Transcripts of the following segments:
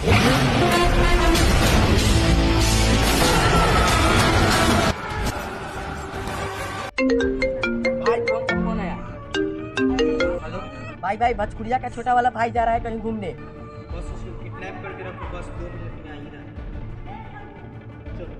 भाई कौन सा फोन है यार? हेलो भाई, भजकुड़िया का छोटा वाला भाई जा रहा है कहीं घूमने। बस उसको किडनैप करके रखो, बस 2 मिनट में आ ही रहा है। चलो।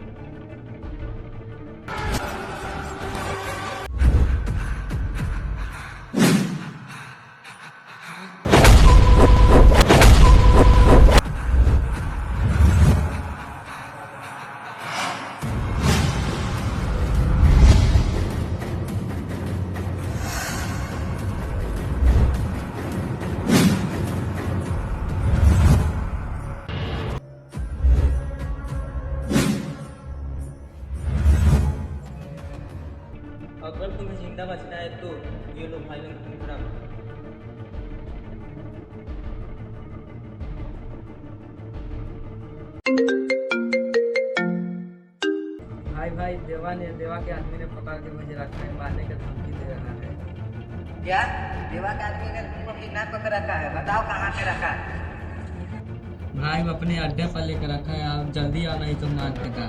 अगर तुम्हें जिंदा बचना है तो ये लो भाई तुम खड़ा। भाई देवा के आदमी ने पकड़ के मुझे रखा है, मारने का धमकी दे रहा है। क्या देवा का आदमी ने तुमको किडनैप करके रखा है? बताओ कहाँ से रखा है? भाई अपने अड्डे पर लेकर रखा है, आप जल्दी आना ही तुम नाटक का।